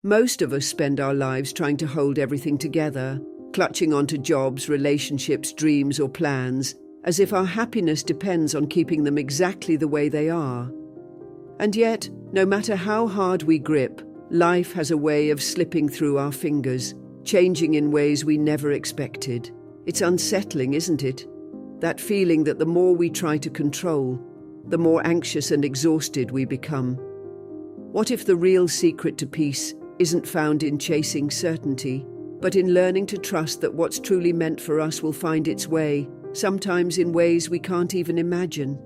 Most of us spend our lives trying to hold everything together, clutching onto jobs, relationships, dreams, or plans, as if our happiness depends on keeping them exactly the way they are. And yet, no matter how hard we grip, life has a way of slipping through our fingers, changing in ways we never expected. It's unsettling, isn't it? That feeling that the more we try to control, the more anxious and exhausted we become. What if the real secret to peace isn't found in chasing certainty, but in learning to trust that what's truly meant for us will find its way, sometimes in ways we can't even imagine?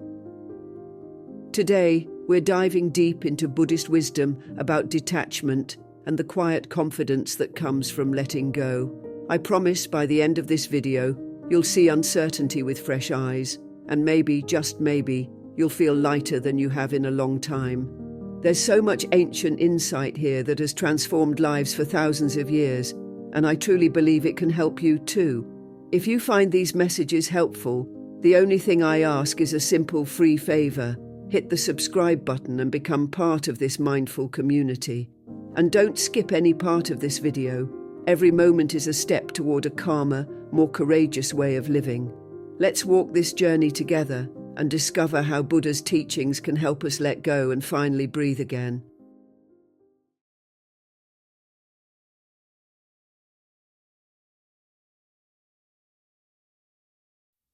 Today, we're diving deep into Buddhist wisdom about detachment and the quiet confidence that comes from letting go. I promise by the end of this video, you'll see uncertainty with fresh eyes, and maybe, just maybe, you'll feel lighter than you have in a long time. There's so much ancient insight here that has transformed lives for thousands of years, and I truly believe it can help you too. If you find these messages helpful, the only thing I ask is a simple free favor. Hit the subscribe button and become part of this mindful community. And don't skip any part of this video. Every moment is a step toward a calmer, more courageous way of living. Let's walk this journey together and discover how Buddha's teachings can help us let go and finally breathe again.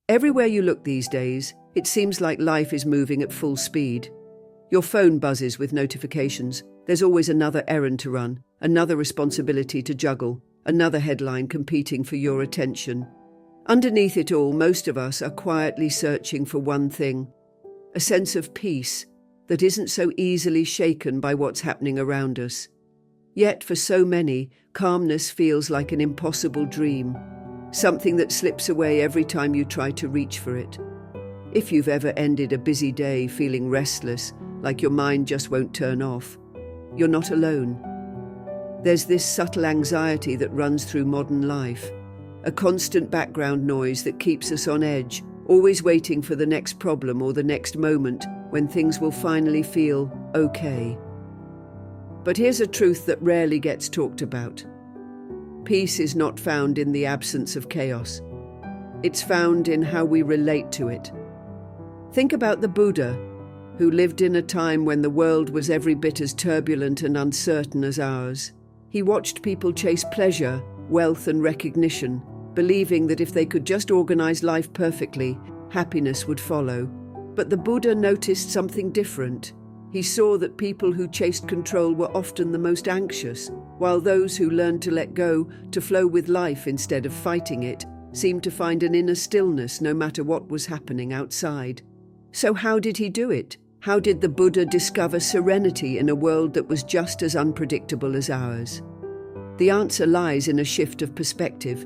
Everywhere you look these days, it seems like life is moving at full speed. Your phone buzzes with notifications. There's always another errand to run, another responsibility to juggle, another headline competing for your attention. Underneath it all, most of us are quietly searching for one thing: a sense of peace that isn't so easily shaken by what's happening around us. Yet for so many, calmness feels like an impossible dream, something that slips away every time you try to reach for it. If you've ever ended a busy day feeling restless, like your mind just won't turn off, you're not alone. There's this subtle anxiety that runs through modern life, a constant background noise that keeps us on edge, always waiting for the next problem or the next moment when things will finally feel okay. But here's a truth that rarely gets talked about. Peace is not found in the absence of chaos. It's found in how we relate to it. Think about the Buddha, who lived in a time when the world was every bit as turbulent and uncertain as ours. He watched people chase pleasure, wealth, and recognition, believing that if they could just organize life perfectly, happiness would follow. But the Buddha noticed something different. He saw that people who chased control were often the most anxious, while those who learned to let go, to flow with life instead of fighting it, seemed to find an inner stillness no matter what was happening outside. So how did he do it? How did the Buddha discover serenity in a world that was just as unpredictable as ours? The answer lies in a shift of perspective.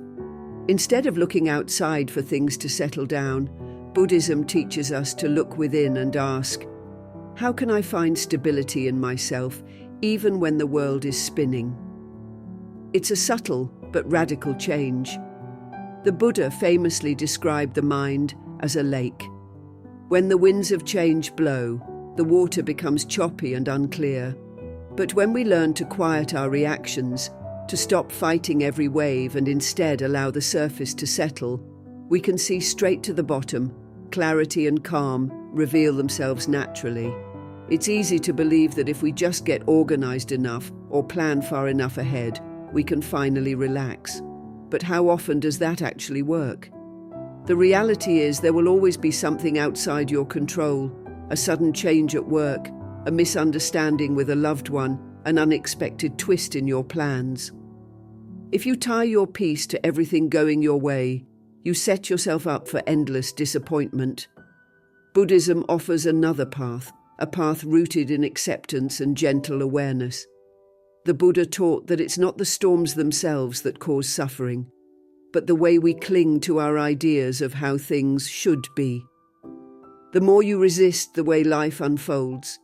Instead of looking outside for things to settle down, Buddhism teaches us to look within and ask, how can I find stability in myself even when the world is spinning? It's a subtle but radical change. The Buddha famously described the mind as a lake. When the winds of change blow, the water becomes choppy and unclear. But when we learn to quiet our reactions, to stop fighting every wave and instead allow the surface to settle, we can see straight to the bottom. Clarity and calm reveal themselves naturally. It's easy to believe that if we just get organized enough or plan far enough ahead, we can finally relax. But how often does that actually work? The reality is there will always be something outside your control, a sudden change at work, a misunderstanding with a loved one, an unexpected twist in your plans. If you tie your peace to everything going your way, you set yourself up for endless disappointment. Buddhism offers another path, a path rooted in acceptance and gentle awareness. The Buddha taught that it's not the storms themselves that cause suffering, but the way we cling to our ideas of how things should be. The more you resist the way life unfolds,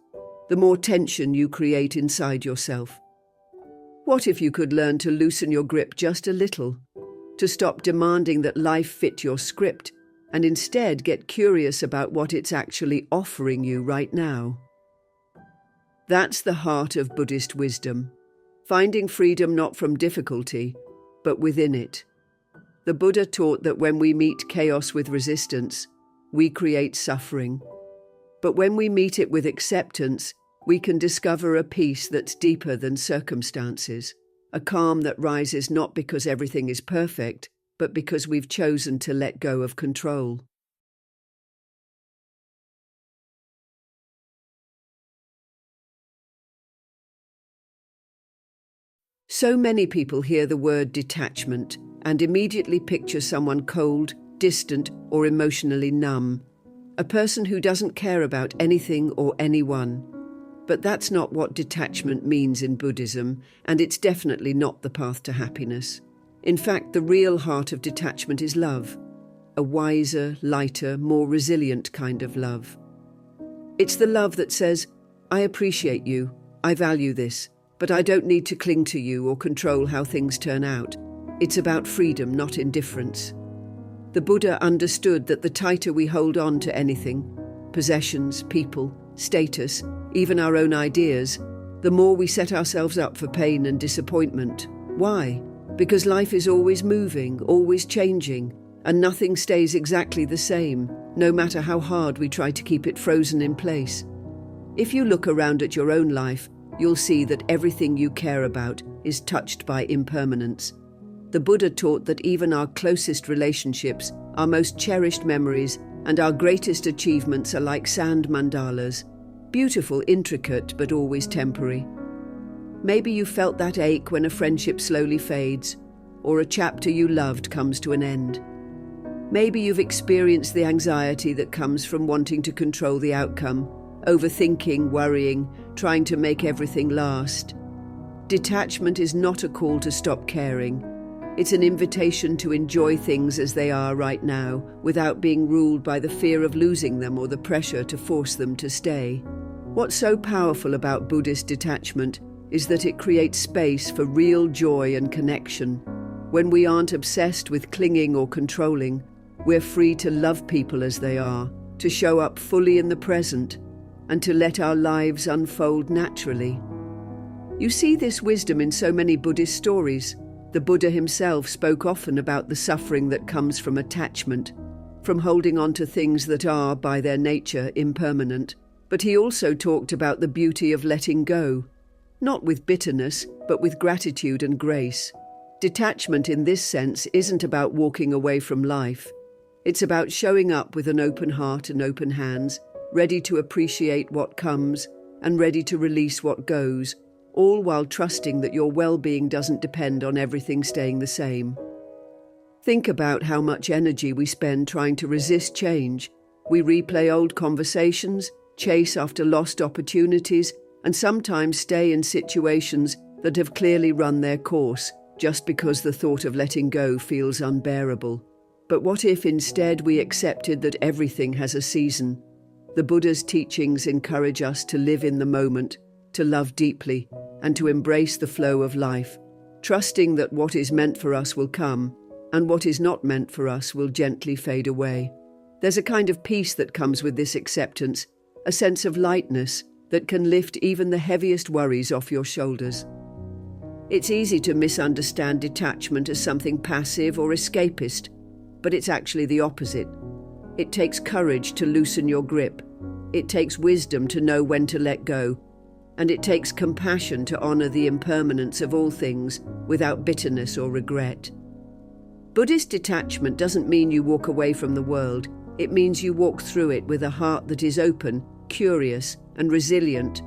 the more tension you create inside yourself. What if you could learn to loosen your grip just a little, to stop demanding that life fit your script, and instead get curious about what it's actually offering you right now? That's the heart of Buddhist wisdom. finding freedom not from difficulty, but within it. The Buddha taught that when we meet chaos with resistance, we create suffering. But when we meet it with acceptance, we can discover a peace that's deeper than circumstances, a calm that rises not because everything is perfect, but because we've chosen to let go of control. So many people hear the word detachment and immediately picture someone cold, distant, or emotionally numb, a person who doesn't care about anything or anyone. But that's not what detachment means in Buddhism, and it's definitely not the path to happiness. In fact, the real heart of detachment is love, a wiser, lighter, more resilient kind of love. It's the love that says, I appreciate you, I value this, but I don't need to cling to you or control how things turn out. It's about freedom, not indifference. The Buddha understood that the tighter we hold on to anything, possessions, people, status, even our own ideas, the more we set ourselves up for pain and disappointment. Why? Because life is always moving, always changing, and nothing stays exactly the same, no matter how hard we try to keep it frozen in place. If you look around at your own life, you'll see that everything you care about is touched by impermanence. The Buddha taught that even our closest relationships, our most cherished memories, and our greatest achievements are like sand mandalas, beautiful, intricate, but always temporary. Maybe you felt that ache when a friendship slowly fades, or a chapter you loved comes to an end. Maybe you've experienced the anxiety that comes from wanting to control the outcome, overthinking, worrying, trying to make everything last. Detachment is not a call to stop caring. It's an invitation to enjoy things as they are right now, without being ruled by the fear of losing them or the pressure to force them to stay. What's so powerful about Buddhist detachment is that it creates space for real joy and connection. When we aren't obsessed with clinging or controlling, we're free to love people as they are, to show up fully in the present, and to let our lives unfold naturally. You see this wisdom in so many Buddhist stories. The Buddha himself spoke often about the suffering that comes from attachment, from holding on to things that are, by their nature, impermanent. But he also talked about the beauty of letting go, not with bitterness, but with gratitude and grace. Detachment in this sense isn't about walking away from life. It's about showing up with an open heart and open hands, ready to appreciate what comes and ready to release what goes, all while trusting that your well-being doesn't depend on everything staying the same. Think about how much energy we spend trying to resist change. We replay old conversations, chase after lost opportunities, and sometimes stay in situations that have clearly run their course, just because the thought of letting go feels unbearable. But what if instead we accepted that everything has a season? The Buddha's teachings encourage us to live in the moment, to love deeply, and to embrace the flow of life, trusting that what is meant for us will come, and what is not meant for us will gently fade away. There's a kind of peace that comes with this acceptance, a sense of lightness that can lift even the heaviest worries off your shoulders. It's easy to misunderstand detachment as something passive or escapist, but it's actually the opposite. It takes courage to loosen your grip. It takes wisdom to know when to let go. And it takes compassion to honor the impermanence of all things without bitterness or regret. Buddhist detachment doesn't mean you walk away from the world. It means you walk through it with a heart that is open, curious, and resilient.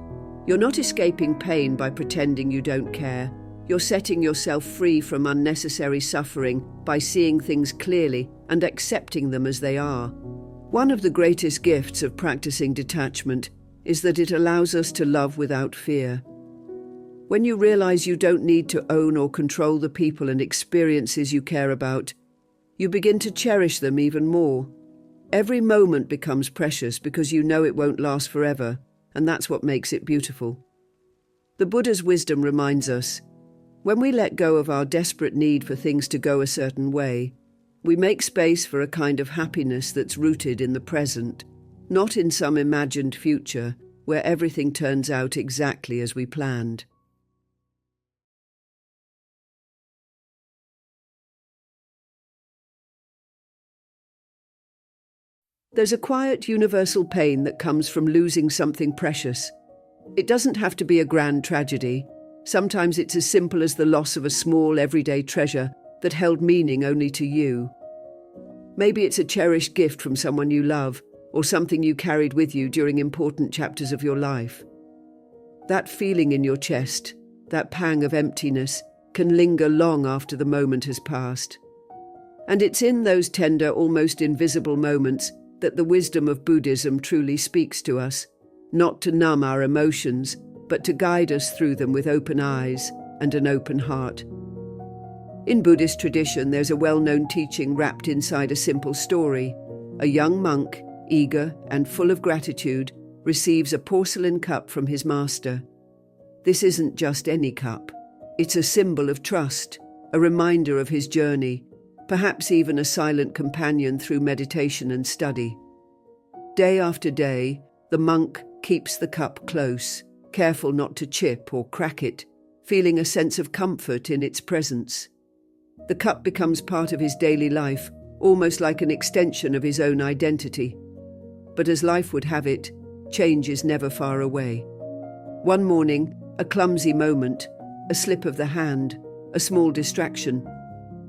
You're not escaping pain by pretending you don't care. You're setting yourself free from unnecessary suffering by seeing things clearly and accepting them as they are. One of the greatest gifts of practicing detachment is that it allows us to love without fear. When you realize you don't need to own or control the people and experiences you care about, you begin to cherish them even more. Every moment becomes precious because you know it won't last forever, and that's what makes it beautiful. The Buddha's wisdom reminds us, when we let go of our desperate need for things to go a certain way, we make space for a kind of happiness that's rooted in the present, not in some imagined future where everything turns out exactly as we planned. There's a quiet, universal pain that comes from losing something precious. It doesn't have to be a grand tragedy. Sometimes it's as simple as the loss of a small, everyday treasure that held meaning only to you. Maybe it's a cherished gift from someone you love, or something you carried with you during important chapters of your life. That feeling in your chest, that pang of emptiness, can linger long after the moment has passed. And it's in those tender, almost invisible moments that the wisdom of Buddhism truly speaks to us, not to numb our emotions, but to guide us through them with open eyes and an open heart. In Buddhist tradition, there's a well-known teaching wrapped inside a simple story. A young monk, eager and full of gratitude, receives a porcelain cup from his master. This isn't just any cup. It's a symbol of trust, a reminder of his journey, perhaps even a silent companion through meditation and study. Day after day, the monk keeps the cup close, careful not to chip or crack it, feeling a sense of comfort in its presence. The cup becomes part of his daily life, almost like an extension of his own identity. But as life would have it, change is never far away. One morning, a clumsy moment, a slip of the hand, a small distraction,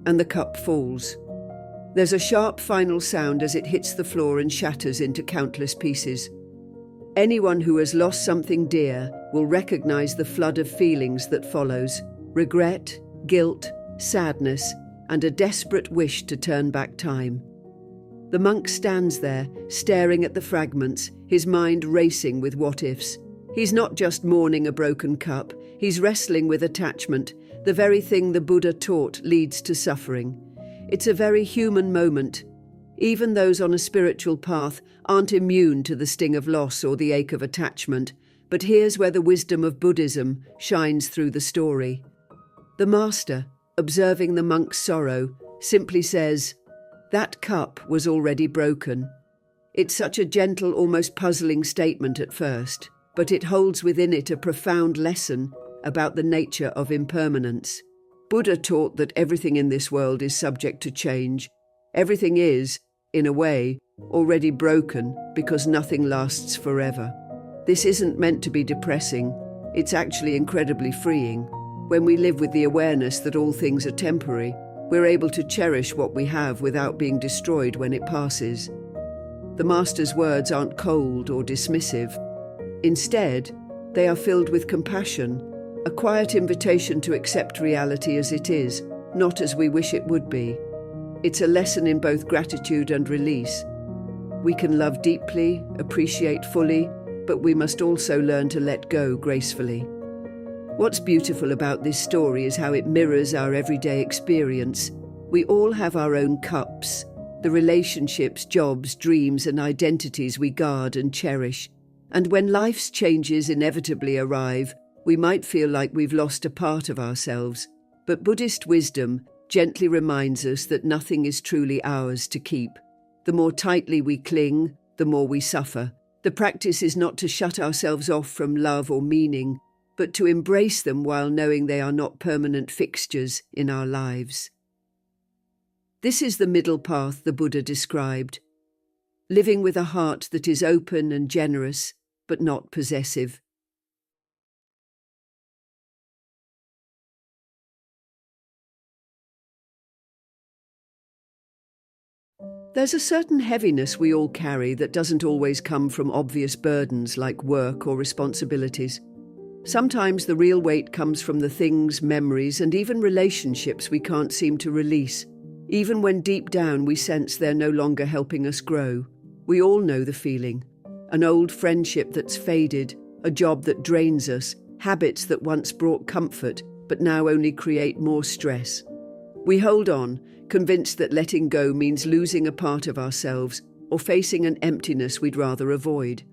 and the cup falls. There's a sharp final sound as it hits the floor and shatters into countless pieces. Anyone who has lost something dear will recognize the flood of feelings that follows: regret, guilt, sadness, and a desperate wish to turn back time. The monk stands there, staring at the fragments, his mind racing with what-ifs. He's not just mourning a broken cup, he's wrestling with attachment, the very thing the Buddha taught leads to suffering. It's a very human moment. Even those on a spiritual path aren't immune to the sting of loss or the ache of attachment, but here's where the wisdom of Buddhism shines through the story. The master, observing the monk's sorrow, simply says, "That cup was already broken." It's such a gentle, almost puzzling statement at first, but it holds within it a profound lesson about the nature of impermanence. Buddha taught that everything in this world is subject to change. Everything is, in a way, already broken because nothing lasts forever. This isn't meant to be depressing. It's actually incredibly freeing. When we live with the awareness that all things are temporary, we're able to cherish what we have without being destroyed when it passes. The Master's words aren't cold or dismissive. Instead, they are filled with compassion, a quiet invitation to accept reality as it is, not as we wish it would be. It's a lesson in both gratitude and release. We can love deeply, appreciate fully, but we must also learn to let go gracefully. What's beautiful about this story is how it mirrors our everyday experience. We all have our own cups, the relationships, jobs, dreams, and identities we guard and cherish. And when life's changes inevitably arrive, we might feel like we've lost a part of ourselves. But Buddhist wisdom gently reminds us that nothing is truly ours to keep. The more tightly we cling, the more we suffer. The practice is not to shut ourselves off from love or meaning, but to embrace them while knowing they are not permanent fixtures in our lives. This is the middle path the Buddha described, living with a heart that is open and generous, but not possessive. There's a certain heaviness we all carry that doesn't always come from obvious burdens like work or responsibilities. Sometimes the real weight comes from the things, memories, and even relationships we can't seem to release, even when deep down we sense they're no longer helping us grow. We all know the feeling. An old friendship that's faded, a job that drains us, habits that once brought comfort but now only create more stress. We hold on, convinced that letting go means losing a part of ourselves or facing an emptiness we'd rather avoid.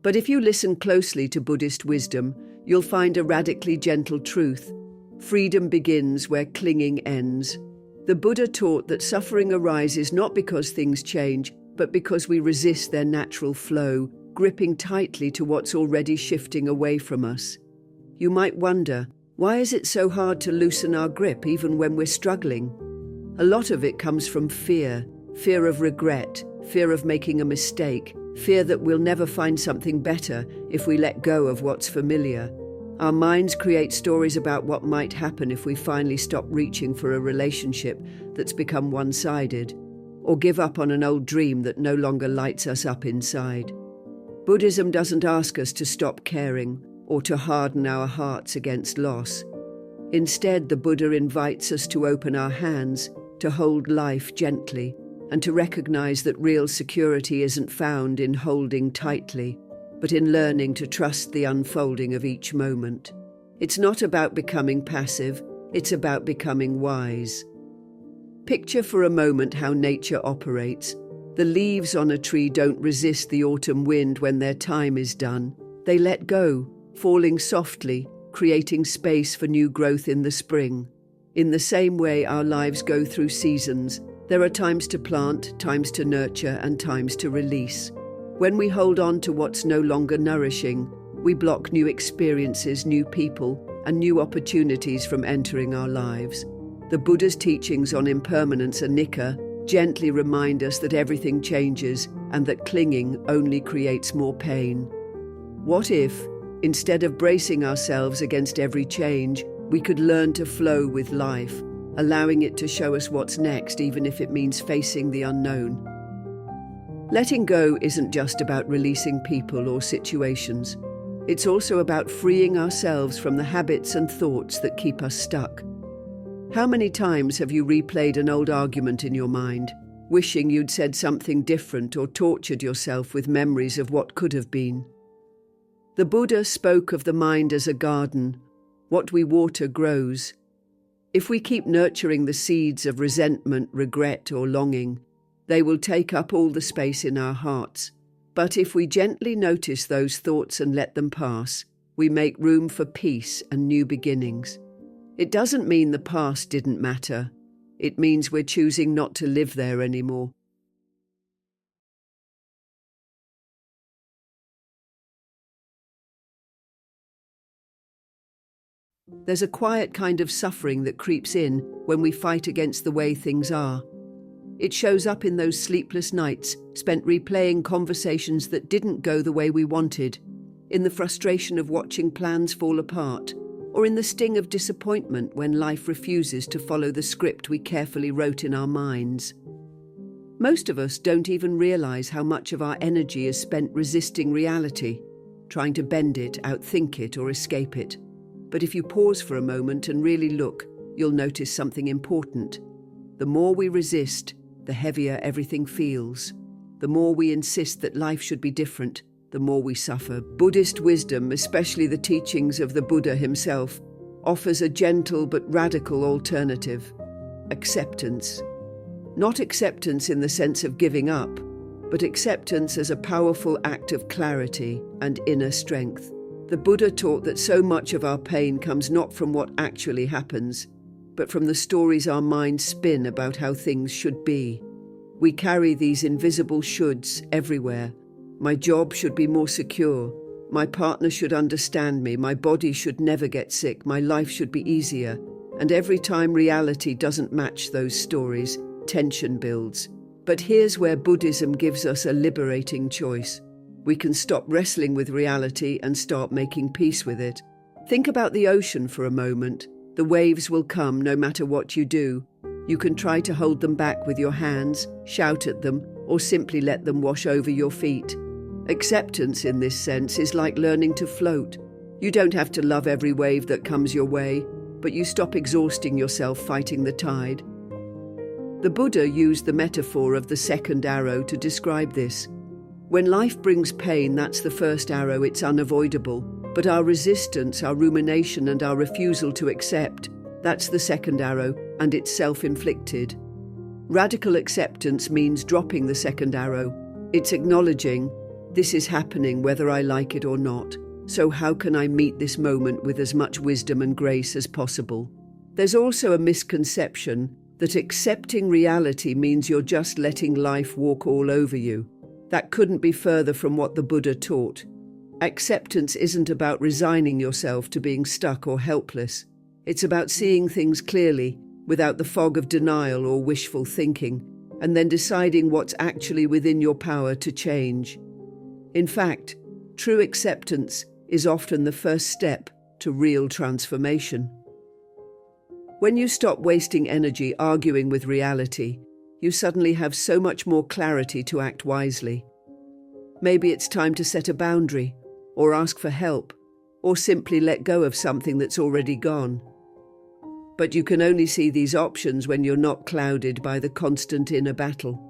But if you listen closely to Buddhist wisdom, you'll find a radically gentle truth. Freedom begins where clinging ends. The Buddha taught that suffering arises not because things change, but because we resist their natural flow, gripping tightly to what's already shifting away from us. You might wonder, why is it so hard to loosen our grip even when we're struggling? A lot of it comes from fear of regret, fear of making a mistake, fear that we'll never find something better if we let go of what's familiar. Our minds create stories about what might happen if we finally stop reaching for a relationship that's become one-sided, or give up on an old dream that no longer lights us up inside. Buddhism doesn't ask us to stop caring or to harden our hearts against loss. Instead, the Buddha invites us to open our hands, to hold life gently, and to recognize that real security isn't found in holding tightly, but in learning to trust the unfolding of each moment. It's not about becoming passive, it's about becoming wise. Picture for a moment how nature operates. The leaves on a tree don't resist the autumn wind when their time is done. They let go, falling softly, creating space for new growth in the spring. In the same way, our lives go through seasons. There are times to plant, times to nurture, and times to release. When we hold on to what's no longer nourishing, we block new experiences, new people, and new opportunities from entering our lives. The Buddha's teachings on impermanence and anicca gently remind us that everything changes and that clinging only creates more pain. What if, instead of bracing ourselves against every change, we could learn to flow with life, allowing it to show us what's next, even if it means facing the unknown? Letting go isn't just about releasing people or situations. It's also about freeing ourselves from the habits and thoughts that keep us stuck. How many times have you replayed an old argument in your mind, wishing you'd said something different or tortured yourself with memories of what could have been? The Buddha spoke of the mind as a garden. What we water grows. If we keep nurturing the seeds of resentment, regret, or longing, they will take up all the space in our hearts. But if we gently notice those thoughts and let them pass, we make room for peace and new beginnings. It doesn't mean the past didn't matter. It means we're choosing not to live there anymore. There's a quiet kind of suffering that creeps in when we fight against the way things are. It shows up in those sleepless nights spent replaying conversations that didn't go the way we wanted, in the frustration of watching plans fall apart, or in the sting of disappointment when life refuses to follow the script we carefully wrote in our minds. Most of us don't even realize how much of our energy is spent resisting reality, trying to bend it, outthink it, or escape it. But if you pause for a moment and really look, you'll notice something important. The more we resist, the heavier everything feels. The more we insist that life should be different, the more we suffer. Buddhist wisdom, especially the teachings of the Buddha himself, offers a gentle but radical alternative: acceptance. Not acceptance in the sense of giving up, but acceptance as a powerful act of clarity and inner strength. The Buddha taught that so much of our pain comes not from what actually happens, but from the stories our minds spin about how things should be. We carry these invisible shoulds everywhere. My job should be more secure. My partner should understand me. My body should never get sick. My life should be easier. And every time reality doesn't match those stories, tension builds. But here's where Buddhism gives us a liberating choice. We can stop wrestling with reality and start making peace with it. Think about the ocean for a moment. The waves will come no matter what you do. You can try to hold them back with your hands, shout at them, or simply let them wash over your feet. Acceptance in this sense is like learning to float. You don't have to love every wave that comes your way, but you stop exhausting yourself fighting the tide. The Buddha used the metaphor of the second arrow to describe this. When life brings pain, that's the first arrow, it's unavoidable. But our resistance, our rumination, and our refusal to accept, that's the second arrow, and it's self-inflicted. Radical acceptance means dropping the second arrow. It's acknowledging, this is happening whether I like it or not. So how can I meet this moment with as much wisdom and grace as possible? There's also a misconception that accepting reality means you're just letting life walk all over you. That couldn't be further from what the Buddha taught. Acceptance isn't about resigning yourself to being stuck or helpless. It's about seeing things clearly, without the fog of denial or wishful thinking. and then deciding what's actually within your power to change. In fact, true acceptance is often the first step to real transformation. When you stop wasting energy arguing with reality, you suddenly have so much more clarity to act wisely. Maybe it's time to set a boundary, or ask for help, or simply let go of something that's already gone. But you can only see these options when you're not clouded by the constant inner battle.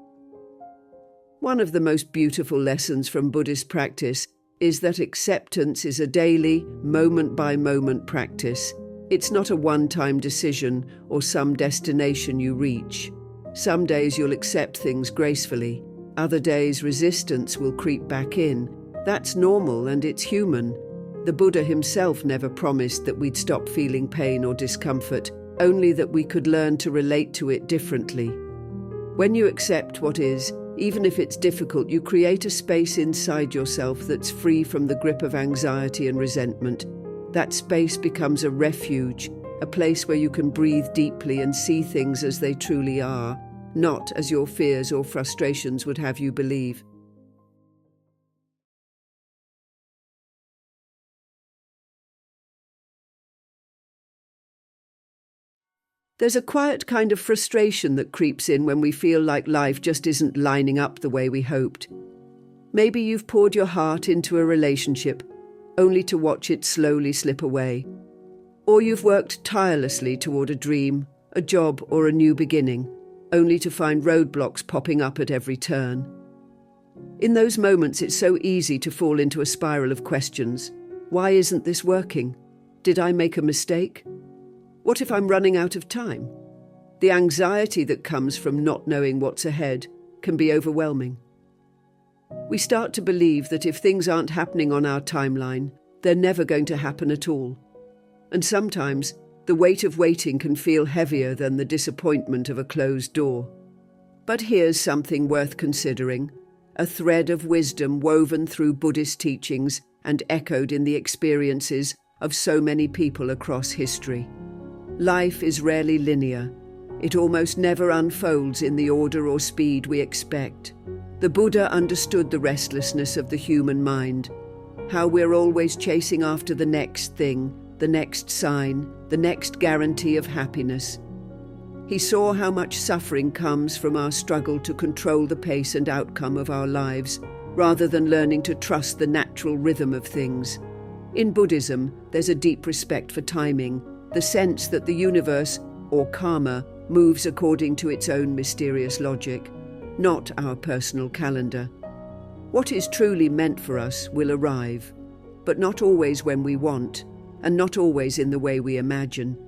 One of the most beautiful lessons from Buddhist practice is that acceptance is a daily, moment-by-moment practice. It's not a one-time decision or some destination you reach. Some days you'll accept things gracefully. Other days resistance will creep back in. That's normal and it's human. The Buddha himself never promised that we'd stop feeling pain or discomfort, only that we could learn to relate to it differently. When you accept what is, even if it's difficult, you create a space inside yourself that's free from the grip of anxiety and resentment. That space becomes a refuge, a place where you can breathe deeply and see things as they truly are, not as your fears or frustrations would have you believe. There's a quiet kind of frustration that creeps in when we feel like life just isn't lining up the way we hoped. Maybe you've poured your heart into a relationship, only to watch it slowly slip away. Or you've worked tirelessly toward a dream, a job, or a new beginning, only to find roadblocks popping up at every turn. In those moments, it's so easy to fall into a spiral of questions. Why isn't this working? Did I make a mistake? What if I'm running out of time? The anxiety that comes from not knowing what's ahead can be overwhelming. We start to believe that if things aren't happening on our timeline, they're never going to happen at all. And sometimes, the weight of waiting can feel heavier than the disappointment of a closed door. But here's something worth considering, a thread of wisdom woven through Buddhist teachings and echoed in the experiences of so many people across history. Life is rarely linear. It almost never unfolds in the order or speed we expect. The Buddha understood the restlessness of the human mind, how we're always chasing after the next thing, the next sign, the next guarantee of happiness. He saw how much suffering comes from our struggle to control the pace and outcome of our lives, rather than learning to trust the natural rhythm of things. In Buddhism, there's a deep respect for timing, the sense that the universe, or karma, moves according to its own mysterious logic, not our personal calendar. What is truly meant for us will arrive, but not always when we want, and not always in the way we imagine.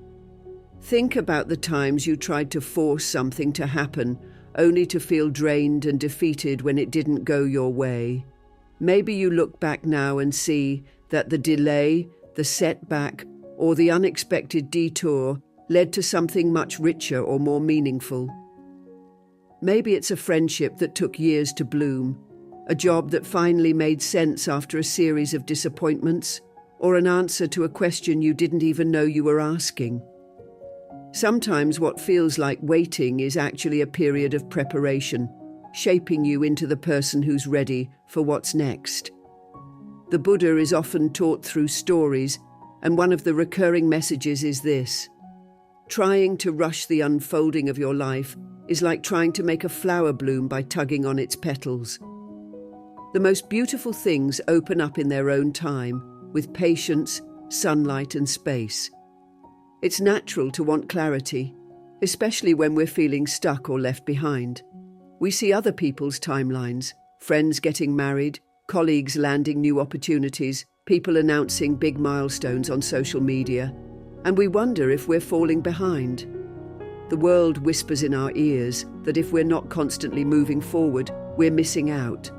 Think about the times you tried to force something to happen, only to feel drained and defeated when it didn't go your way. Maybe you look back now and see that the delay, the setback, or the unexpected detour led to something much richer or more meaningful. Maybe it's a friendship that took years to bloom, a job that finally made sense after a series of disappointments, or an answer to a question you didn't even know you were asking. Sometimes what feels like waiting is actually a period of preparation, shaping you into the person who's ready for what's next. The Buddha is often taught through stories, and one of the recurring messages is this: trying to rush the unfolding of your life is like trying to make a flower bloom by tugging on its petals. The most beautiful things open up in their own time, with patience, sunlight, and space. It's natural to want clarity, especially when we're feeling stuck or left behind. We see other people's timelines, friends getting married, colleagues landing new opportunities, people announcing big milestones on social media, and we wonder if we're falling behind. The world whispers in our ears that if we're not constantly moving forward, we're missing out.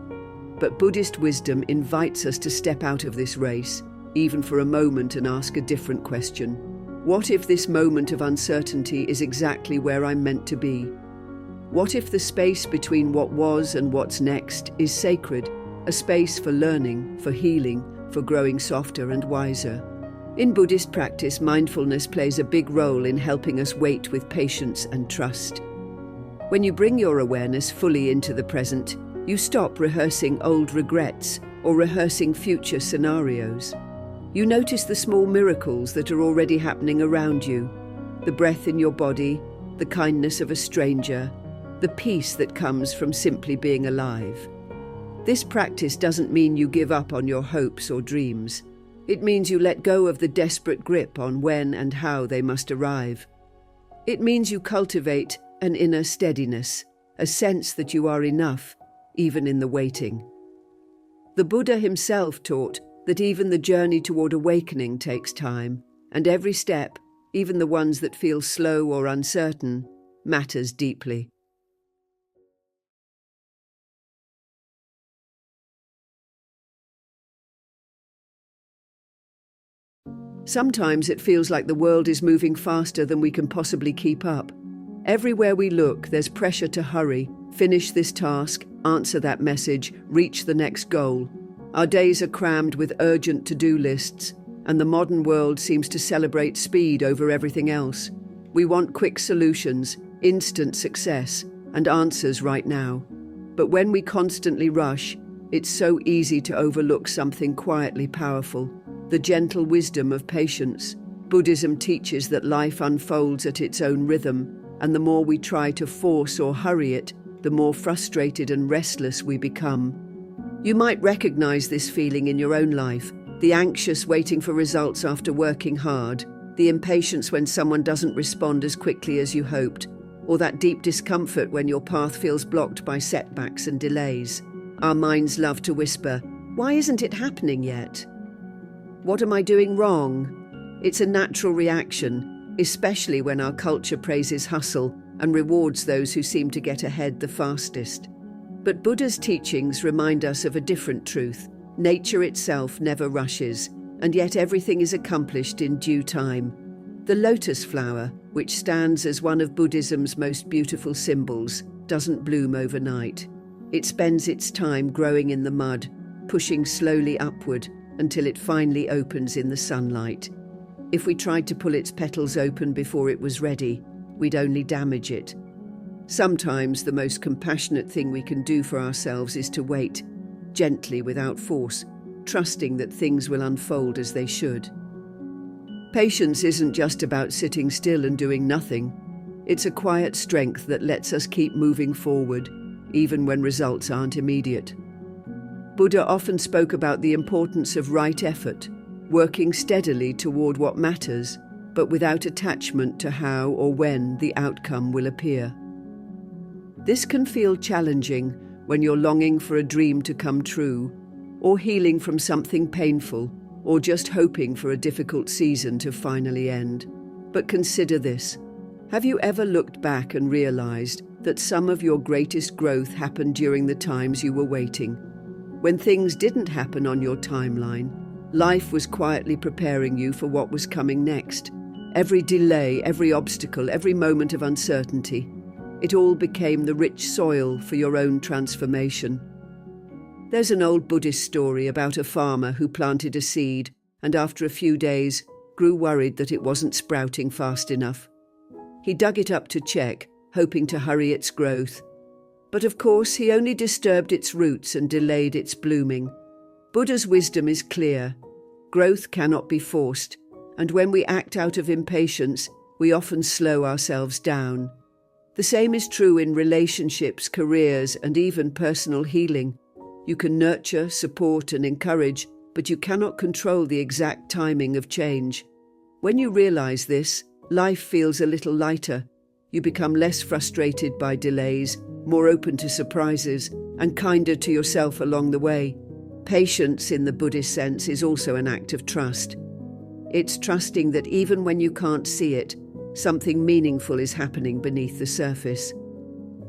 But Buddhist wisdom invites us to step out of this race, even for a moment, and ask a different question. What if this moment of uncertainty is exactly where I'm meant to be? What if the space between what was and what's next is sacred, a space for learning, for healing, for growing softer and wiser? In Buddhist practice, mindfulness plays a big role in helping us wait with patience and trust. When you bring your awareness fully into the present, you stop rehearsing old regrets or rehearsing future scenarios. You notice the small miracles that are already happening around you, the breath in your body, the kindness of a stranger, the peace that comes from simply being alive. This practice doesn't mean you give up on your hopes or dreams. It means you let go of the desperate grip on when and how they must arrive. It means you cultivate an inner steadiness, a sense that you are enough, even in the waiting. The Buddha himself taught that even the journey toward awakening takes time, and every step, even the ones that feel slow or uncertain, matters deeply. Sometimes it feels like the world is moving faster than we can possibly keep up. Everywhere we look, there's pressure to hurry, finish this task, answer that message, reach the next goal. Our days are crammed with urgent to-do lists, and the modern world seems to celebrate speed over everything else. We want quick solutions, instant success, and answers right now. But when we constantly rush, it's so easy to overlook something quietly powerful, the gentle wisdom of patience. Buddhism teaches that life unfolds at its own rhythm, and the more we try to force or hurry it, the more frustrated and restless we become. You might recognize this feeling in your own life, the anxious waiting for results after working hard, the impatience when someone doesn't respond as quickly as you hoped, or that deep discomfort when your path feels blocked by setbacks and delays. Our minds love to whisper, "Why isn't it happening yet? What am I doing wrong?" It's a natural reaction, especially when our culture praises hustle and rewards those who seem to get ahead the fastest. But Buddha's teachings remind us of a different truth. Nature itself never rushes, and yet everything is accomplished in due time. The lotus flower, which stands as one of Buddhism's most beautiful symbols, doesn't bloom overnight. It spends its time growing in the mud, pushing slowly upward until it finally opens in the sunlight. If we tried to pull its petals open before it was ready, we'd only damage it. Sometimes the most compassionate thing we can do for ourselves is to wait, gently without force, trusting that things will unfold as they should. Patience isn't just about sitting still and doing nothing. It's a quiet strength that lets us keep moving forward, even when results aren't immediate. Buddha often spoke about the importance of right effort, working steadily toward what matters, but without attachment to how or when the outcome will appear. This can feel challenging when you're longing for a dream to come true, or healing from something painful, or just hoping for a difficult season to finally end. But consider this. Have you ever looked back and realized that some of your greatest growth happened during the times you were waiting? When things didn't happen on your timeline, life was quietly preparing you for what was coming next. Every delay, every obstacle, every moment of uncertainty, it all became the rich soil for your own transformation. There's an old Buddhist story about a farmer who planted a seed and after a few days grew worried that it wasn't sprouting fast enough. He dug it up to check, hoping to hurry its growth. But of course, he only disturbed its roots and delayed its blooming. Buddha's wisdom is clear. Growth cannot be forced, and when we act out of impatience, we often slow ourselves down. The same is true in relationships, careers, and even personal healing. You can nurture, support, and encourage, but you cannot control the exact timing of change. When you realize this, life feels a little lighter. You become less frustrated by delays, more open to surprises, and kinder to yourself along the way. Patience, in the Buddhist sense, is also an act of trust. It's trusting that even when you can't see it, something meaningful is happening beneath the surface.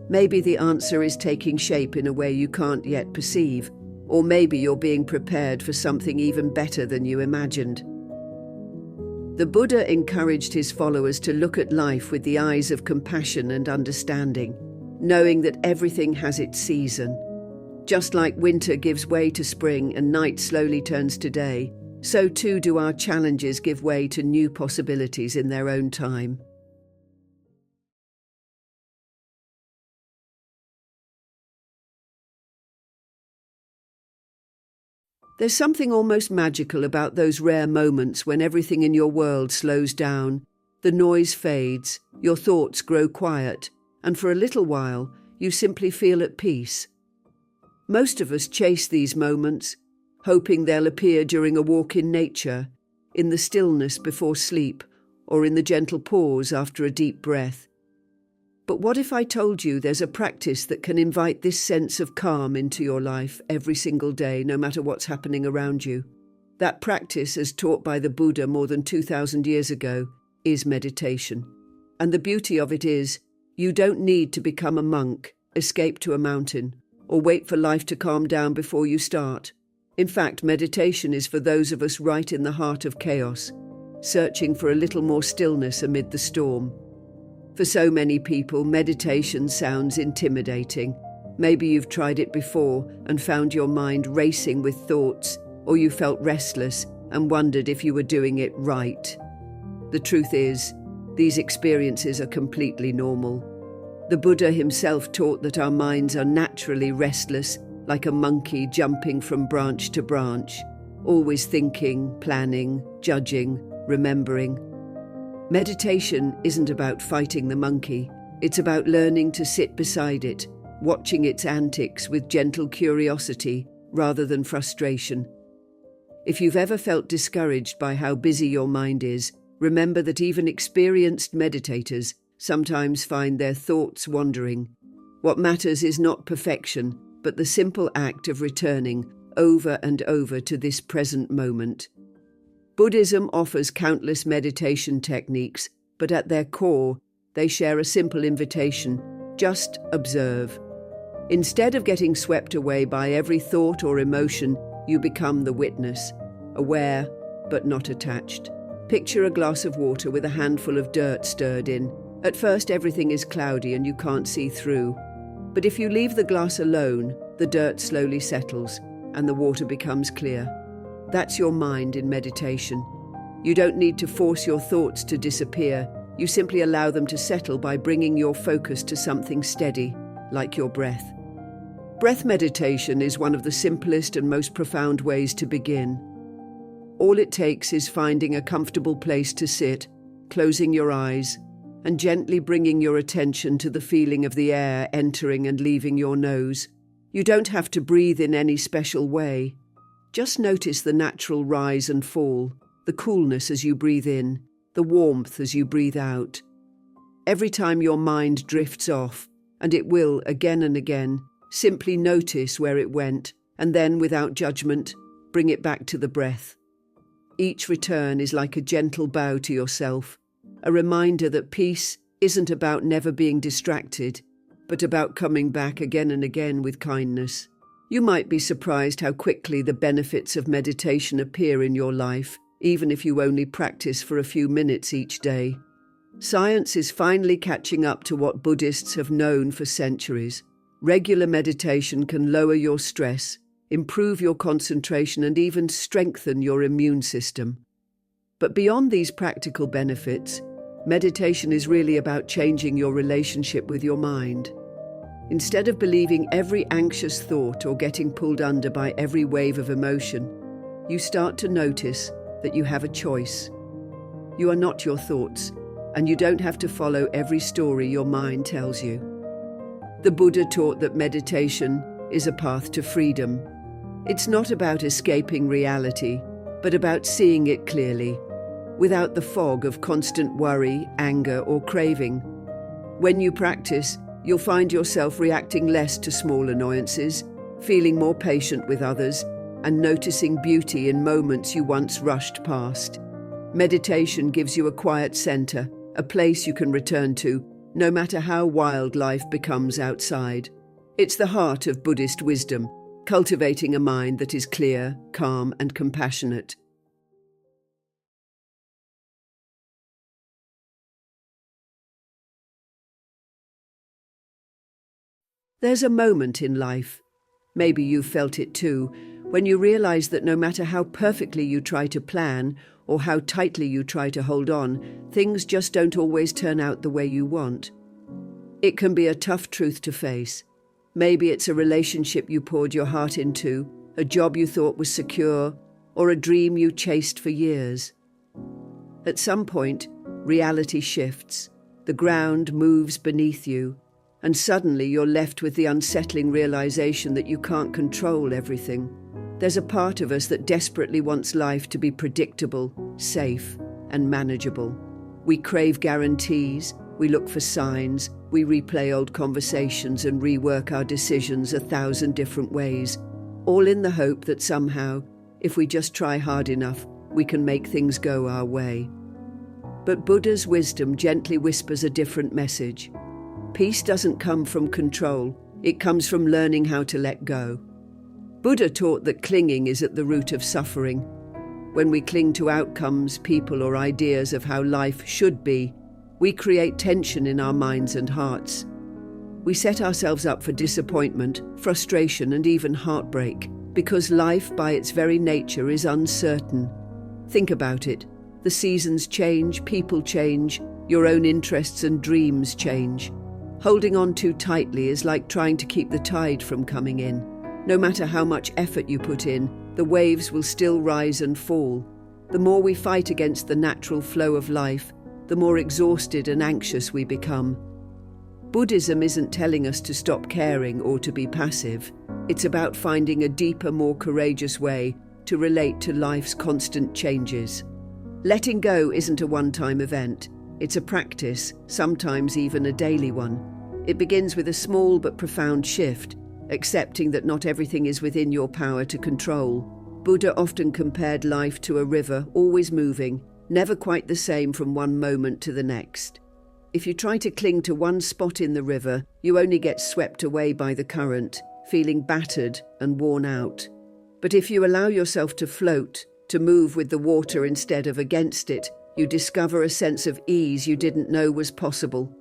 Maybe the answer is taking shape in a way you can't yet perceive, or maybe you're being prepared for something even better than you imagined. The Buddha encouraged his followers to look at life with the eyes of compassion and understanding, knowing that everything has its season. Just like winter gives way to spring and night slowly turns to day, so too do our challenges give way to new possibilities in their own time. There's something almost magical about those rare moments when everything in your world slows down, the noise fades, your thoughts grow quiet, and for a little while, you simply feel at peace. Most of us chase these moments, hoping they'll appear during a walk in nature, in the stillness before sleep, or in the gentle pause after a deep breath. But what if I told you there's a practice that can invite this sense of calm into your life every single day, no matter what's happening around you? That practice, as taught by the Buddha more than 2,000 years ago, is meditation. And the beauty of it is, you don't need to become a monk, escape to a mountain, or wait for life to calm down before you start. In fact, meditation is for those of us right in the heart of chaos, searching for a little more stillness amid the storm. For so many people, meditation sounds intimidating. Maybe you've tried it before and found your mind racing with thoughts, or you felt restless and wondered if you were doing it right. The truth is, these experiences are completely normal. The Buddha himself taught that our minds are naturally restless, like a monkey jumping from branch to branch, always thinking, planning, judging, remembering. Meditation isn't about fighting the monkey. It's about learning to sit beside it, watching its antics with gentle curiosity rather than frustration. If you've ever felt discouraged by how busy your mind is, remember that even experienced meditators sometimes find their thoughts wandering. What matters is not perfection, but the simple act of returning over and over to this present moment. Buddhism offers countless meditation techniques, but at their core, they share a simple invitation: just observe. Instead of getting swept away by every thought or emotion, you become the witness, aware but not attached. Picture a glass of water with a handful of dirt stirred in. At first, everything is cloudy and you can't see through. But if you leave the glass alone, the dirt slowly settles and the water becomes clear. That's your mind in meditation. You don't need to force your thoughts to disappear. You simply allow them to settle by bringing your focus to something steady, like your breath. Breath meditation is one of the simplest and most profound ways to begin. All it takes is finding a comfortable place to sit, closing your eyes, and gently bringing your attention to the feeling of the air entering and leaving your nose. You don't have to breathe in any special way. Just notice the natural rise and fall, the coolness as you breathe in, the warmth as you breathe out. Every time your mind drifts off, and it will again and again, simply notice where it went, and then, without judgment, bring it back to the breath. Each return is like a gentle bow to yourself, a reminder that peace isn't about never being distracted, but about coming back again and again with kindness. You might be surprised how quickly the benefits of meditation appear in your life, even if you only practice for a few minutes each day. Science is finally catching up to what Buddhists have known for centuries. Regular meditation can lower your stress, improve your concentration, and even strengthen your immune system. But beyond these practical benefits, meditation is really about changing your relationship with your mind. Instead of believing every anxious thought or getting pulled under by every wave of emotion, you start to notice that you have a choice. You are not your thoughts, and you don't have to follow every story your mind tells you. The Buddha taught that meditation is a path to freedom. It's not about escaping reality, but about seeing it clearly, without the fog of constant worry, anger, or craving. When you practice, you'll find yourself reacting less to small annoyances, feeling more patient with others, and noticing beauty in moments you once rushed past. Meditation gives you a quiet center, a place you can return to, no matter how wild life becomes outside. It's the heart of Buddhist wisdom, cultivating a mind that is clear, calm, and compassionate. There's a moment in life, maybe you've felt it too, when you realize that no matter how perfectly you try to plan or how tightly you try to hold on, things just don't always turn out the way you want. It can be a tough truth to face. Maybe it's a relationship you poured your heart into, a job you thought was secure, or a dream you chased for years. At some point, reality shifts, the ground moves beneath you, and suddenly you're left with the unsettling realization that you can't control everything. There's a part of us that desperately wants life to be predictable, safe, and manageable. We crave guarantees, we look for signs, we replay old conversations and rework our decisions 1,000 different ways, all in the hope that somehow, if we just try hard enough, we can make things go our way. But Buddha's wisdom gently whispers a different message. Peace doesn't come from control, it comes from learning how to let go. Buddha taught that clinging is at the root of suffering. When we cling to outcomes, people, or ideas of how life should be, we create tension in our minds and hearts. We set ourselves up for disappointment, frustration, and even heartbreak, because life by its very nature is uncertain. Think about it. The seasons change, people change, your own interests and dreams change. Holding on too tightly is like trying to keep the tide from coming in. No matter how much effort you put in, the waves will still rise and fall. The more we fight against the natural flow of life, the more exhausted and anxious we become. Buddhism isn't telling us to stop caring or to be passive. It's about finding a deeper, more courageous way to relate to life's constant changes. Letting go isn't a one-time event. It's a practice, sometimes even a daily one. It begins with a small but profound shift, accepting that not everything is within your power to control. Buddha often compared life to a river, always moving, never quite the same from one moment to the next. If you try to cling to one spot in the river, you only get swept away by the current, feeling battered and worn out. But if you allow yourself to float, to move with the water instead of against it, you discover a sense of ease you didn't know was possible.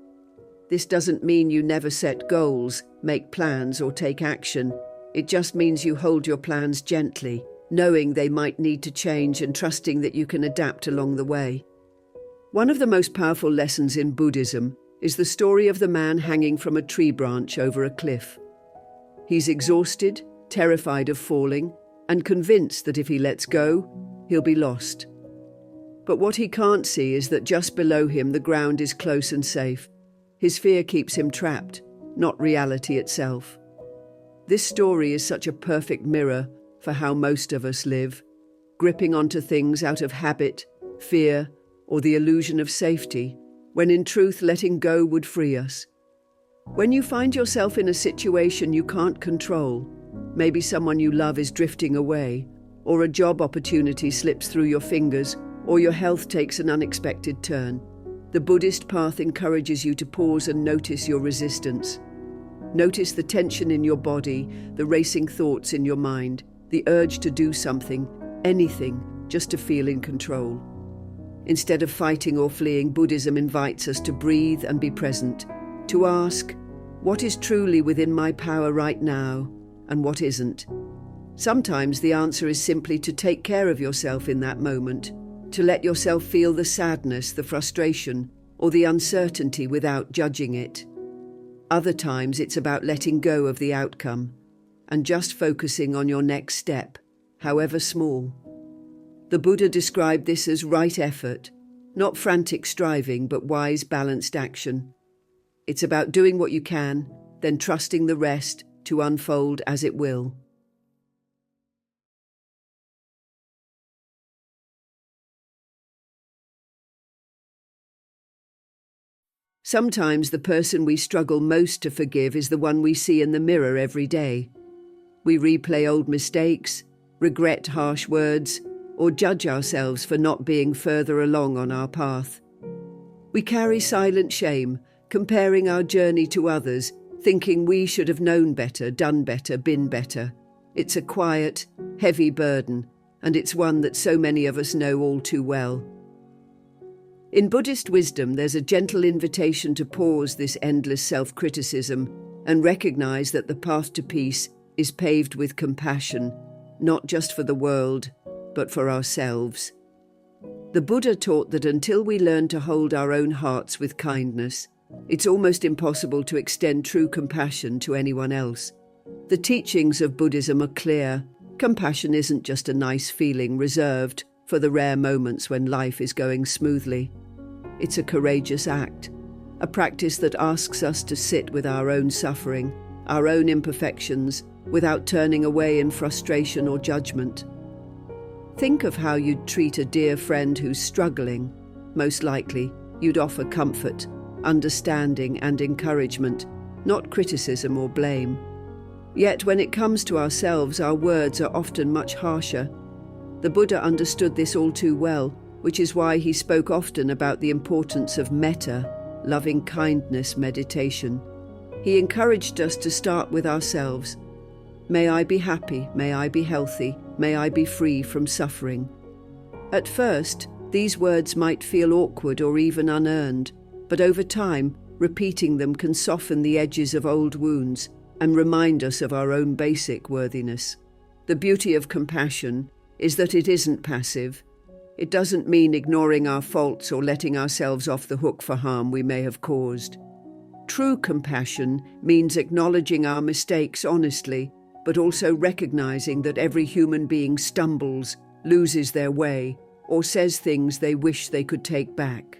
This doesn't mean you never set goals, make plans, or take action. It just means you hold your plans gently, knowing they might need to change and trusting that you can adapt along the way. One of the most powerful lessons in Buddhism is the story of the man hanging from a tree branch over a cliff. He's exhausted, terrified of falling, and convinced that if he lets go, he'll be lost. But what he can't see is that just below him the ground is close and safe. His fear keeps him trapped, not reality itself. This story is such a perfect mirror for how most of us live, gripping onto things out of habit, fear, or the illusion of safety, when in truth letting go would free us. When you find yourself in a situation you can't control, maybe someone you love is drifting away, or a job opportunity slips through your fingers, or your health takes an unexpected turn, the Buddhist path encourages you to pause and notice your resistance. Notice the tension in your body, the racing thoughts in your mind, the urge to do something, anything, just to feel in control. Instead of fighting or fleeing, Buddhism invites us to breathe and be present, to ask, what is truly within my power right now, and what isn't? Sometimes the answer is simply to take care of yourself in that moment, to let yourself feel the sadness, the frustration, or the uncertainty without judging it. Other times it's about letting go of the outcome and just focusing on your next step, however small. The Buddha described this as right effort, not frantic striving, but wise, balanced action. It's about doing what you can, then trusting the rest to unfold as it will. Sometimes the person we struggle most to forgive is the one we see in the mirror every day. We replay old mistakes, regret harsh words, or judge ourselves for not being further along on our path. We carry silent shame, comparing our journey to others, thinking we should have known better, done better, been better. It's a quiet, heavy burden, and it's one that so many of us know all too well. In Buddhist wisdom, there's a gentle invitation to pause this endless self-criticism and recognize that the path to peace is paved with compassion, not just for the world, but for ourselves. The Buddha taught that until we learn to hold our own hearts with kindness, it's almost impossible to extend true compassion to anyone else. The teachings of Buddhism are clear. Compassion isn't just a nice feeling reserved for the rare moments when life is going smoothly. It's a courageous act, a practice that asks us to sit with our own suffering, our own imperfections, without turning away in frustration or judgment. Think of how you'd treat a dear friend who's struggling. Most likely, you'd offer comfort, understanding, and encouragement, not criticism or blame. Yet when it comes to ourselves, our words are often much harsher. The Buddha understood this all too well, which is why he spoke often about the importance of metta, loving kindness meditation. He encouraged us to start with ourselves. May I be happy, may I be healthy, may I be free from suffering. At first, these words might feel awkward or even unearned, but over time, repeating them can soften the edges of old wounds and remind us of our own basic worthiness. The beauty of compassion is that it isn't passive. It doesn't mean ignoring our faults or letting ourselves off the hook for harm we may have caused. True compassion means acknowledging our mistakes honestly, but also recognizing that every human being stumbles, loses their way, or says things they wish they could take back.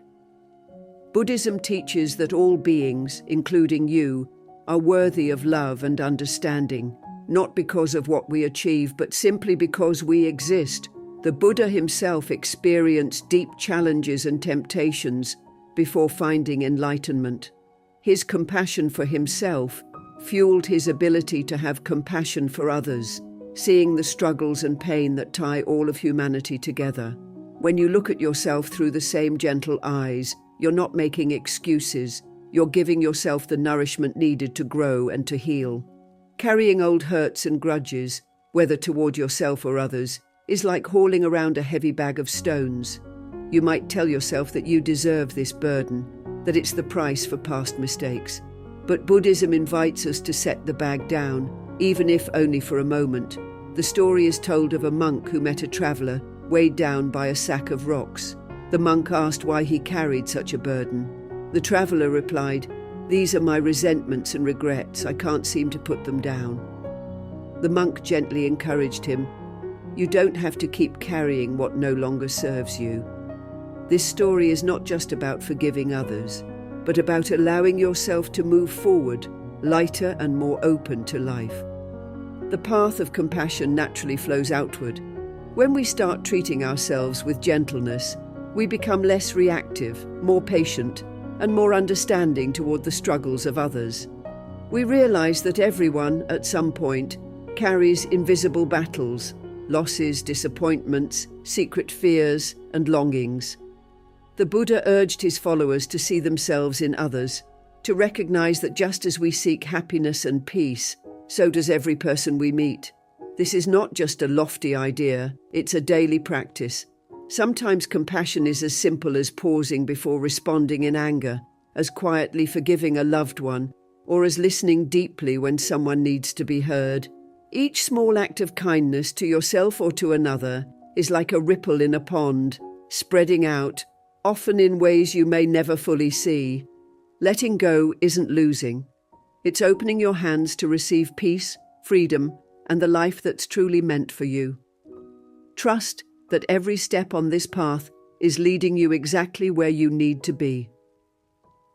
Buddhism teaches that all beings, including you, are worthy of love and understanding, not because of what we achieve, but simply because we exist. The Buddha himself experienced deep challenges and temptations before finding enlightenment. His compassion for himself fueled his ability to have compassion for others, seeing the struggles and pain that tie all of humanity together. When you look at yourself through the same gentle eyes, you're not making excuses. You're giving yourself the nourishment needed to grow and to heal. Carrying old hurts and grudges, whether toward yourself or others, is like hauling around a heavy bag of stones. You might tell yourself that you deserve this burden, that it's the price for past mistakes. But Buddhism invites us to set the bag down, even if only for a moment. The story is told of a monk who met a traveler, weighed down by a sack of rocks. The monk asked why he carried such a burden. The traveler replied, "These are my resentments and regrets. I can't seem to put them down." The monk gently encouraged him, "You don't have to keep carrying what no longer serves you." This story is not just about forgiving others, but about allowing yourself to move forward, lighter and more open to life. The path of compassion naturally flows outward. When we start treating ourselves with gentleness, we become less reactive, more patient, and more understanding toward the struggles of others. We realize that everyone, at some point, carries invisible battles, losses, disappointments, secret fears, and longings. The Buddha urged his followers to see themselves in others, to recognize that just as we seek happiness and peace, so does every person we meet. This is not just a lofty idea, it's a daily practice. Sometimes compassion is as simple as pausing before responding in anger, as quietly forgiving a loved one, or as listening deeply when someone needs to be heard. Each small act of kindness to yourself or to another is like a ripple in a pond, spreading out, often in ways you may never fully see. Letting go isn't losing. It's opening your hands to receive peace, freedom, and the life that's truly meant for you. Trust that every step on this path is leading you exactly where you need to be.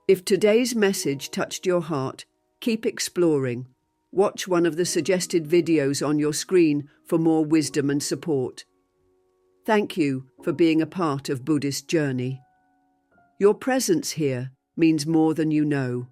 If today's message touched your heart, keep exploring. Watch one of the suggested videos on your screen for more wisdom and support. Thank you for being a part of Buddhist Journey. Your presence here means more than you know.